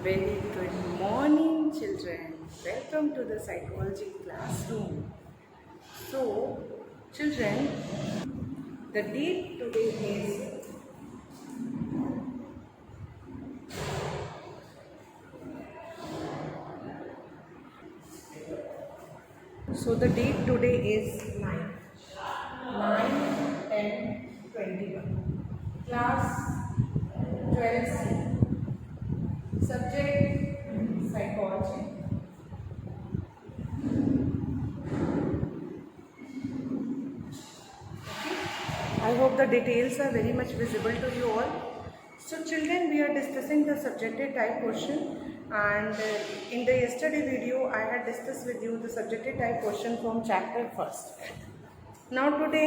Very good morning, children. Welcome to the psychology classroom. So, children, the date today is the date today is 9/10/21. Class 12C. Subject psychology. I hope the details are very much visible to you all. So children, we are discussing the subjective type question, and in the yesterday video I had discussed with you the subjective type question from chapter first. Now today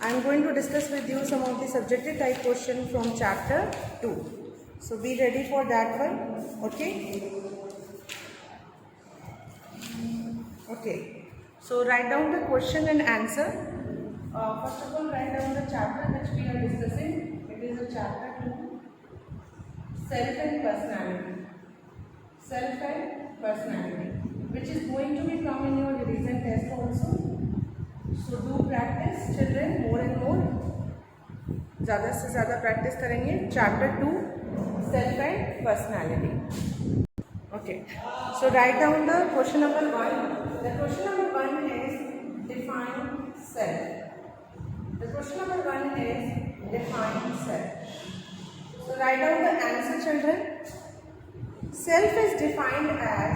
I am going to discuss with you some of the subjective type question from chapter 2. So be ready for that one, okay? Okay, so write down the question and answer. First of all, write down the chapter which we are discussing. It is a chapter 2, self and personality. Self and personality, which is going to be come in your revision test also. So do practice, children, more and more. ज़्यादा से ज़्यादा practice करेंगे. Chapter 2, self and personality. Okay, so write down the question number 1. The question number 1 is define self. The question number 1 is define self. So write down the answer, children. Self is defined as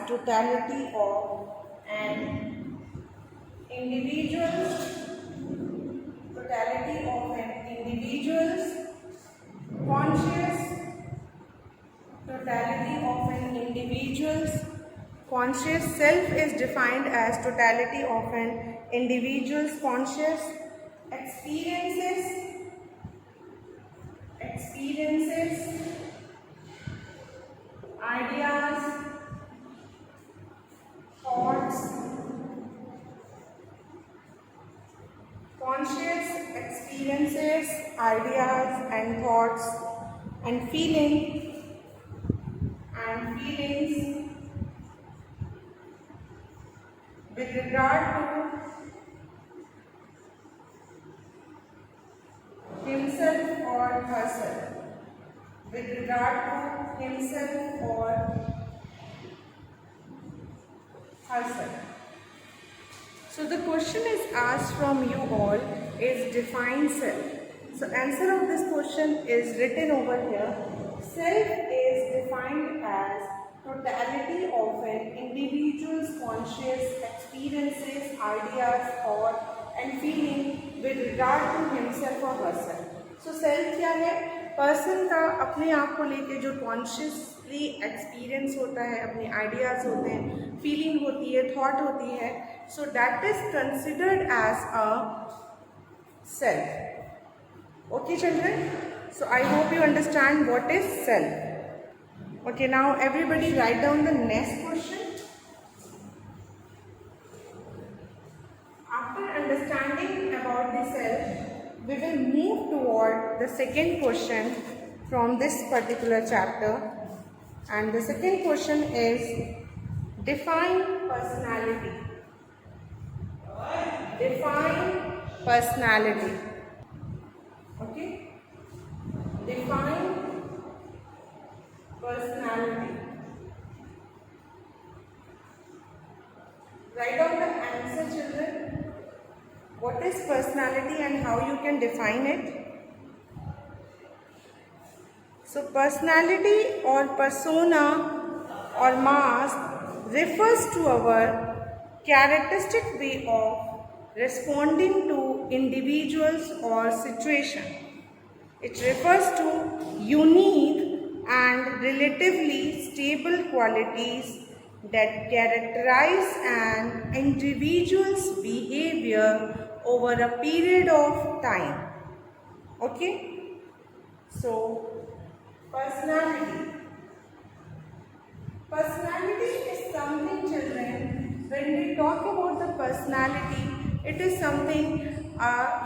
totality of an individual's conscious. Self is defined as totality of an individual's conscious experiences, ideas, thoughts, conscious experiences, ideas and thoughts and feelings with regard to himself or herself. So the question is asked from you all is define self. So answer of this question is written over here. Self is defined as totality of an individual's conscious experiences, ideas, thought and feeling with regard to himself or herself. So self क्या है? Person का अपने आप को लेके जो consciously experience होता है, अपने आइडियाज़ होते हैं, फीलिंग होती है, थॉट होती है, so that is considered as a self. Okay children, so I hope you understand what is self. Okay, now everybody write down the next question. After understanding about the self, we will move toward the second question from this particular chapter, and the second question is define personality. Okay, define personality. Write down the answer, children. What is personality and how you can define it? So personality or persona or mask refers to our characteristic way of responding to individuals or situation. It refers to unique and relatively stable qualities that characterize an individual's behavior over a period of time. Okay, so first personality, it is something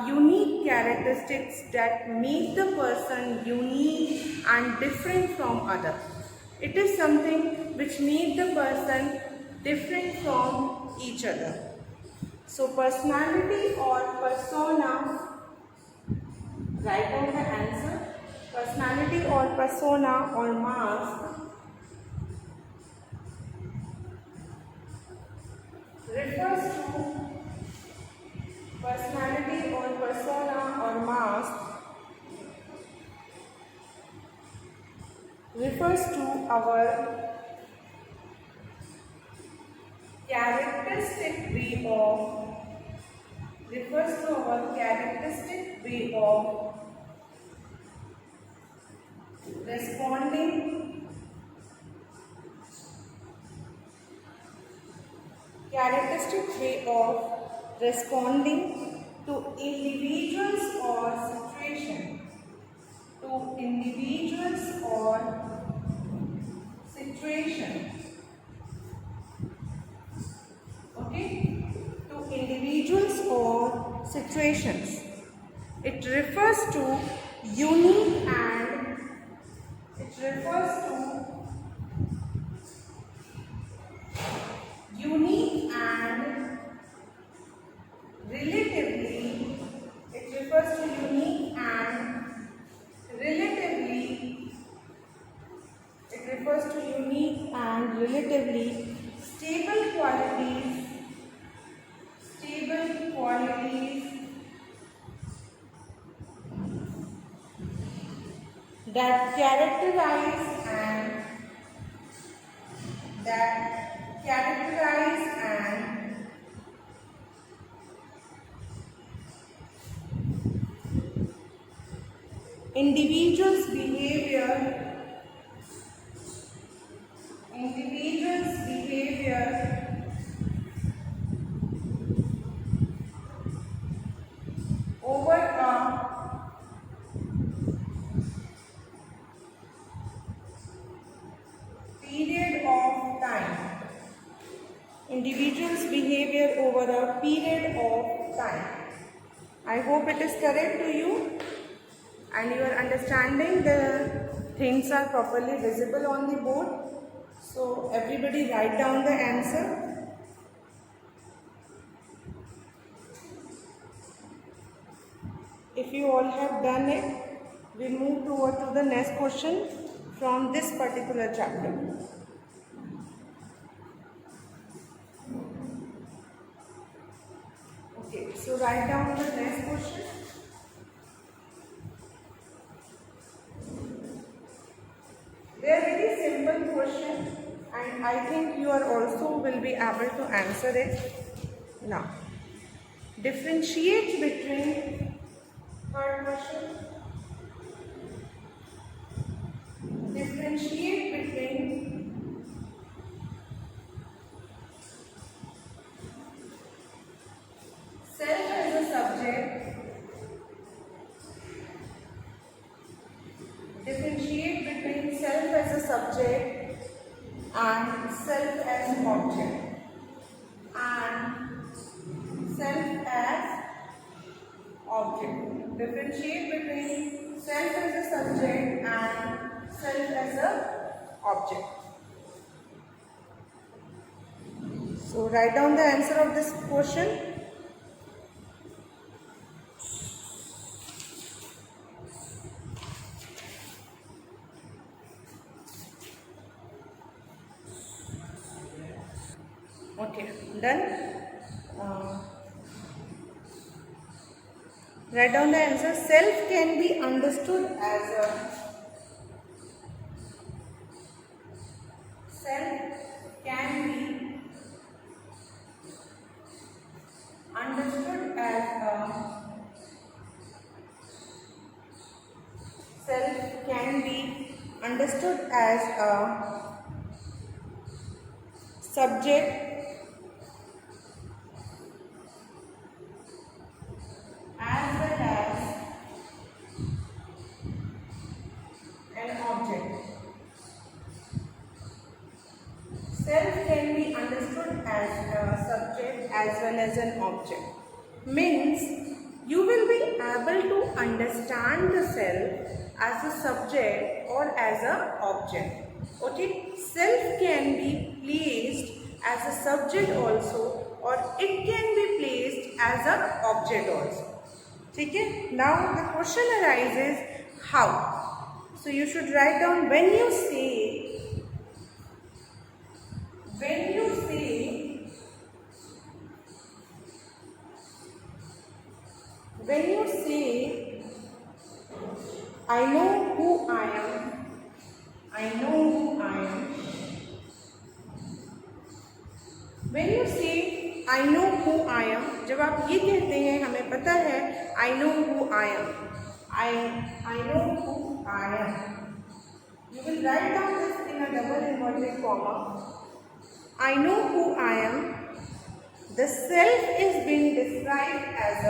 unique characteristics that make the person unique and different from others. It is something which make the person different from each other. So personality or persona, write down the answer. Personality or persona or mask refers to personality or persona or mask refers to our characteristic way of responding, to individuals or situation, okay, to individuals or situations. It refers to unique and relatively, stable qualities that characterize and individual's behavior over a period of time. I hope it is correct to you and you are understanding the things are properly visible on the board. So everybody write down the answer. If you all have done it, we move toward to the next question from this particular chapter. Okay, so write down the next question. They are very simple question and I think you are also will be able to answer it. Now, differentiate between, third question, differentiate between self as a subject, and self as object, Differentiate between self as a subject and self as a object. So write down the answer of this question. Okay, done. Write down the answer. Self can be understood as a subject as well as an object. Self can be understood as a subject subject as well as an object. Means you will be able to understand the self as a subject or as an object. Okay, self can be placed as a subject also, or it can be placed as an object also. Okay, now the question arises, how? So you should write down when you say I know who I am, I know who I am. When you say I know who I am, जब आप ये कहते हैं हमें पता है I know who I am, I know who I am. You will write down this in a double inverted comma. I know who I am. The self is being described as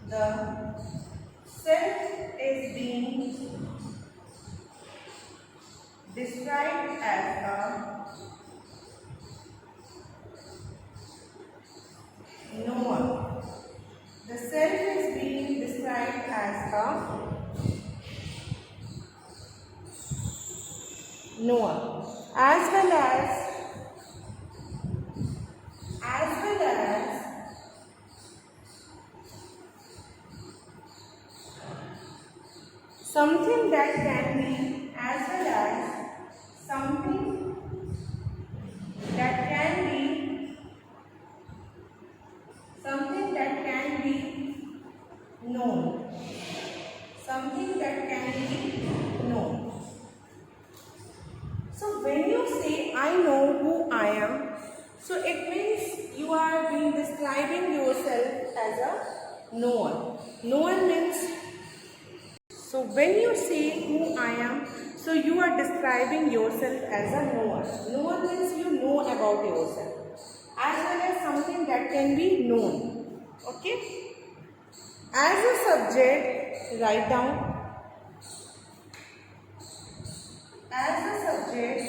the self is being described as a knower. The self is being described as a knower, as well as something that can be, as well as something that can be, something that can be known, something that can be known. So when you say I know who I am, so it means you are being describing yourself as a knower. Knower means, so when you say who I am, so you are describing yourself as a knower. Knower means you know about yourself, as well as something that can be known. Okay? As a subject, write down. As a subject,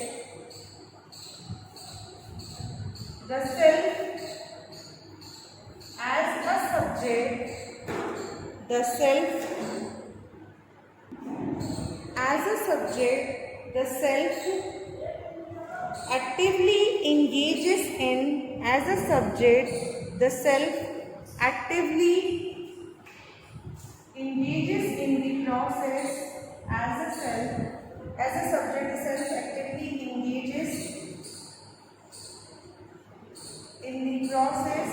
the self, as a subject, the self, as a subject, the self actively engages in, as a subject, the self actively engages in the process, as a self, as a subject, the self actively engages in the process,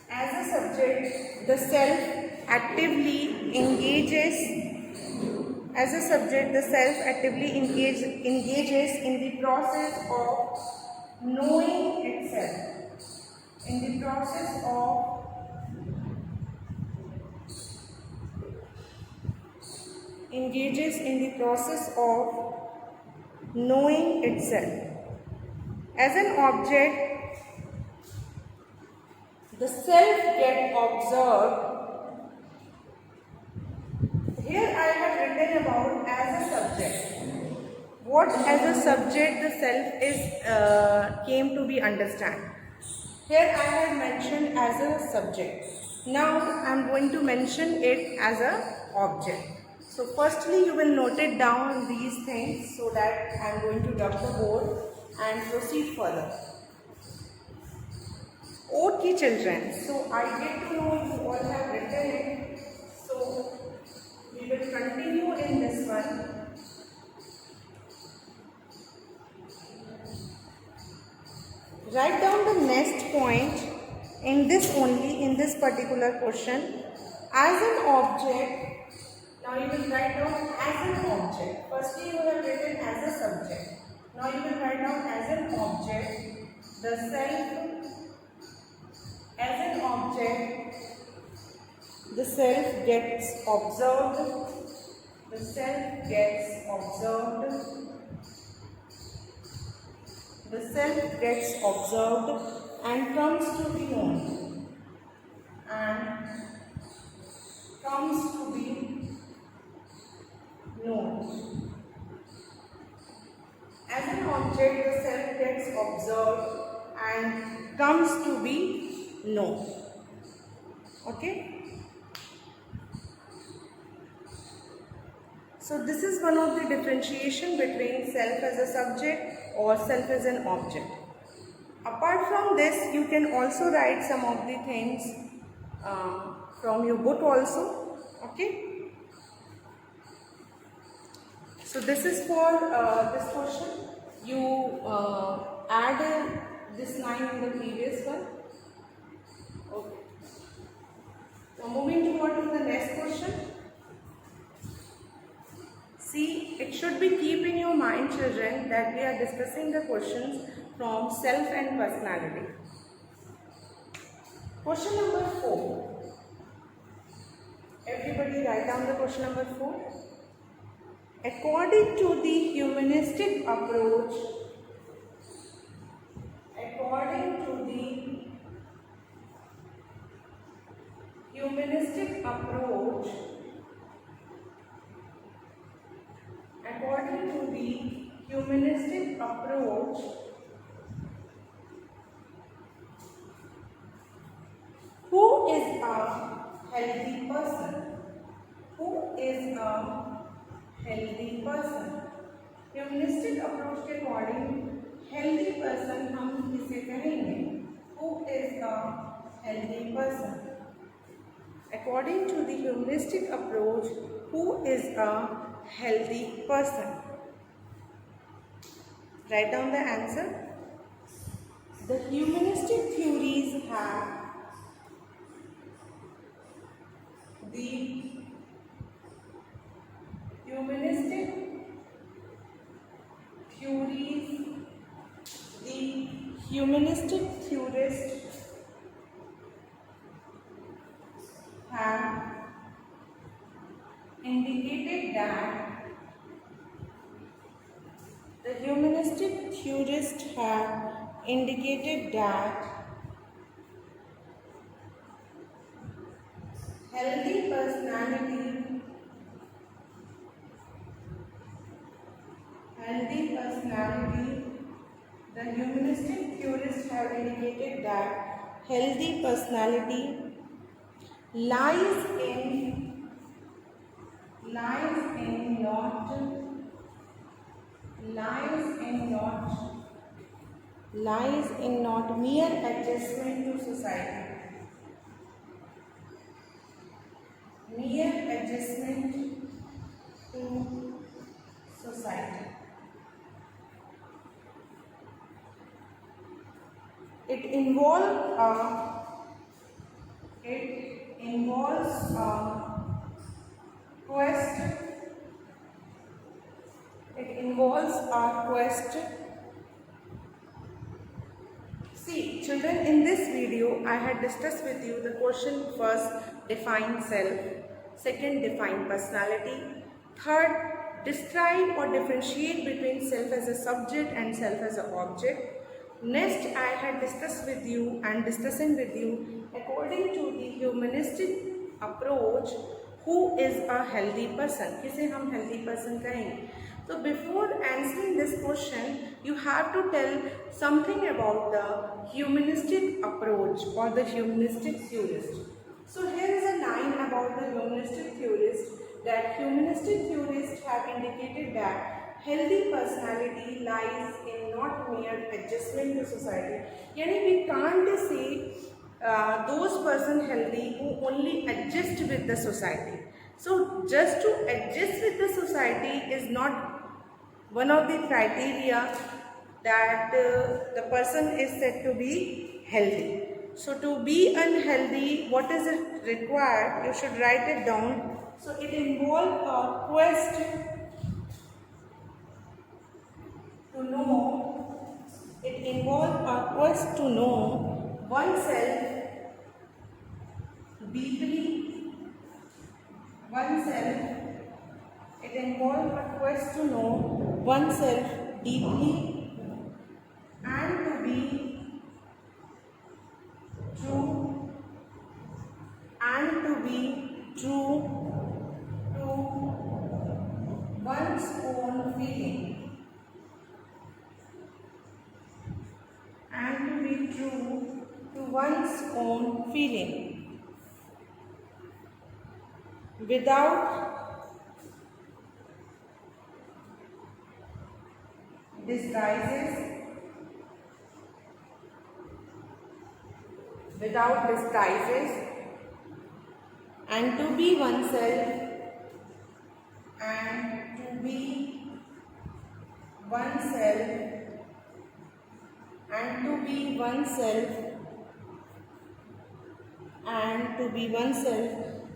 as a subject, the self actively engages, as a subject, the self actively engages in the process of knowing itself, in the process of engages in the process of knowing itself. As an object, the self gets observed. Here I have written about as a subject. What as a subject the self is came to be understand. Here I have mentioned as a subject. Now I am going to mention it as a object. So firstly you will note it down these things so that I am going to rub the board and proceed further. Okay children, so I get to know you all have written it. So we will continue in this one. Write down the next point in this only, in this particular question. As an object, now you will write down as an object. Firstly you have written as a subject. Now you will write down as an object, the self, as an object, the self gets observed, the self gets observed, the self gets observed and comes to be known, and comes to be known. As an object, the No. Okay. So this is one of the differentiation between self as a subject or self as an object. Apart from this, you can also write some of the things from your book also. Okay. So this is for this question. You add this line in the previous one. Okay. Now moving toward to the next question. See, it should be keep in your mind, children, that we are discussing the questions from self and personality. Question number 4. Everybody write down the question number 4. According to the humanistic approach, according to the humanistic approach, according to the humanistic approach, who is a healthy person? Who is a healthy person? Humanistic approach के according healthy person हम किसे कहेंगे? Who is a healthy person? According to the humanistic approach, who is a healthy person? Write down the answer. The humanistic theories have the humanistic theories, the humanistic theorists have indicated that the humanistic theorists have indicated that healthy personality, the humanistic theorists have indicated that healthy personality lies in not mere adjustment to society. Mere adjustment to society. It involves our quest. See, children, in this video I had discussed with you the question first, define self, second, define personality, third, describe or differentiate between self as a subject and self as an object. Next, I had discussed with you and discussing with you according to the humanistic approach, who is a healthy person? किसे हम healthy person कहेंगे? So before answering this question, you have to tell something about the humanistic approach or the humanistic theorist. So here is a line about the humanistic theorist, that humanistic theorists have indicated that healthy personality lies in not mere adjustment to society. Yani we can't say those person healthy who only adjust with the society. So just to adjust with the society is not one of the criteria that the person is said to be healthy. So to be unhealthy, what is it required? You should write it down. So it involves a quest to know. It involves a quest to know oneself deeply. It involves a quest to know oneself deeply and to be true to one's own feeling, and to be true to one's own feeling without disguises, and to be oneself,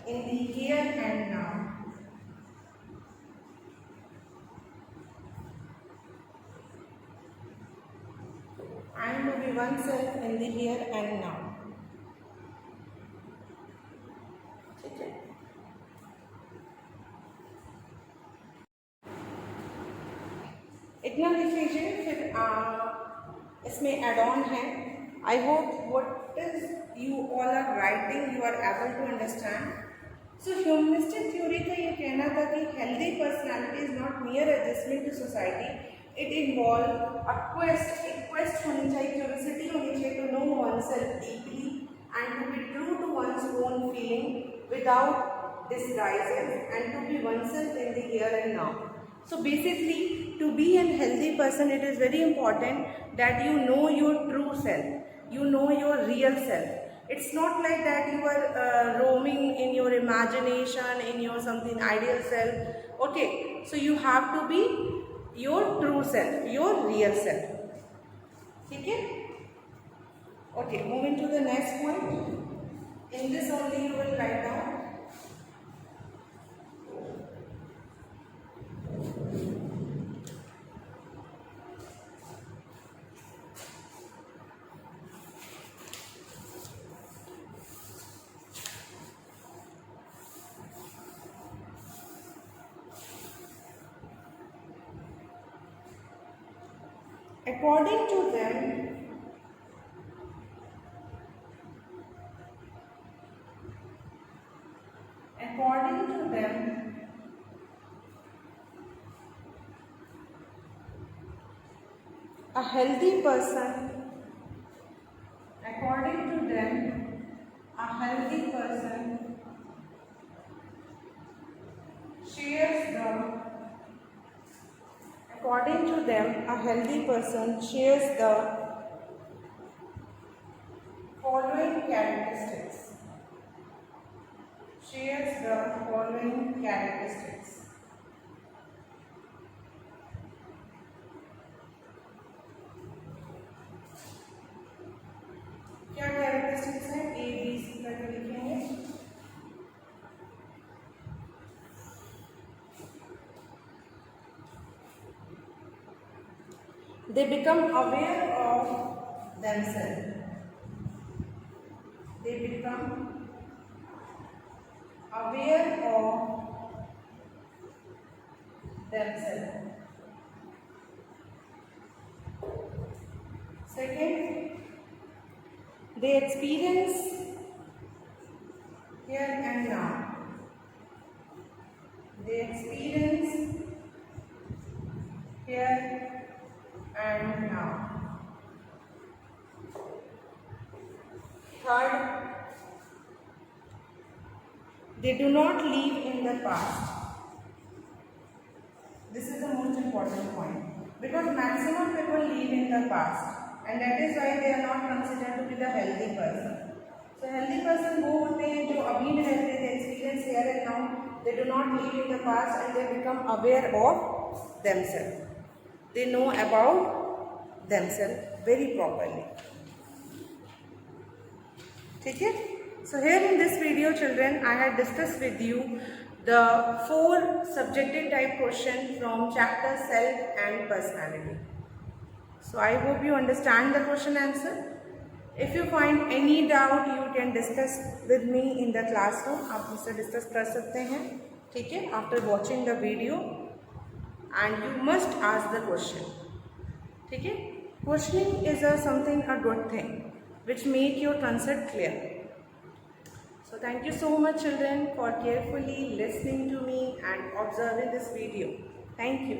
in the here and now. And to be oneself in the here and now. ठीक है? इतना लिख लीजिए, फिर इसमें add on है. I hope what is you all are writing you are able to understand. So humanistic theory का ये कहना था कि healthy personality is not mere adjustment to society, it involve a quest होनी चाहिए, क्यूरियोसिटी होनी चाहिए to know oneself deeply and to be true to one's own feeling without disguises and to be oneself in the here and now. So basically, to be a healthy person, it is very important that you know your true self, you know your real self. It's not like that you are roaming in your imagination, in your something ideal self. Okay, so you have to be your true self, your real self. Okay? Okay, moving to the next point. In this only you will write down. According to them, a healthy person, shares the following characteristics. क्या characteristics हैं? A, B, C करके लिखेंगे. They become aware of themselves. Second, they experience here and now. Third, they do not live in the past. This is the most important point, because maximum people live in the past, and that is why they are not considered to be the healthy person. So healthy person वो होते हैं जो अभी में रहते हैं, experience here and now, they do not live in the past and they become aware of themselves. They know about themselves very properly. ठीक है? So here in this video, children, I had discussed with you the 4 subjective type questions from chapter Self and Personality. So I hope you understand the question answer. If you find any doubt, you can discuss with me in the classroom. आप मुझसे discuss कर सकते हैं, ठीक है? After watching the video, and you must ask the question. ठीक है? Questioning is something a good thing, which make your concept clear. So thank you so much, children, for carefully listening to me and observing this video. Thank you.